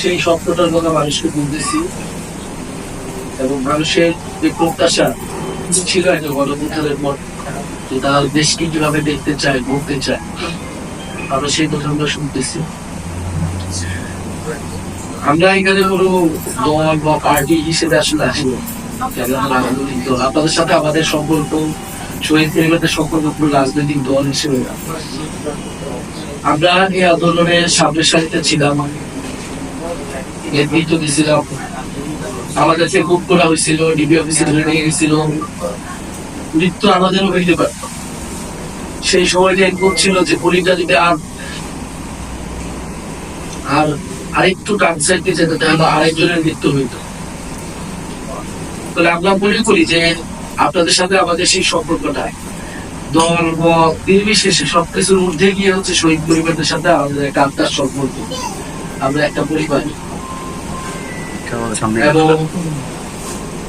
সেই স্বপ্নটার কথা মানুষকে বলতেছি এবং মানুষের যে প্রত্যাশা ছিল একটা গণবিদ্যালয়ের পর যে তারা দেশকে কিভাবে দেখতে চায়, বলতে চায়, আমরা সেই কথাগুলো শুনতেছি। আমরা এখানে কোনো দল বা পার্টি হিসেবে আসলে আসবো, রাজনৈতিক দল আপনাদের সাথে আমাদের সম্পর্ক, শহীদ পরিবারের সম্পর্ক পুরো রাজনৈতিক দল হিসেবে আমরা এই আন্দোলনের সামনের সারিতে ছিলাম, নেতৃত্ব দিয়েছিলাম, আমাদেরকে খুব করা হয়েছিল, ডিবি অফিসে ধরে নিয়ে গেছিল, মৃত্যু আমাদেরও হইতে পারে। সেই সময়টা এরকম ছিল যে পুলিশটা যদি আর আরেকটু ডান সাইডে যেতে তাহলে আরেকজনের মৃত্যু হইত। তাহলে আমরা মনে করি যে আপনাদের সাথে আমাদের সেই সম্পর্কটা দল মত নির্বিশেষে সবকিছুর ঊর্ধ্বে গিয়ে হচ্ছে শহীদ পরিবারের সাথে আমাদের একটা আত্মার সম্পর্ক। আমরা একটা পরিবার এবং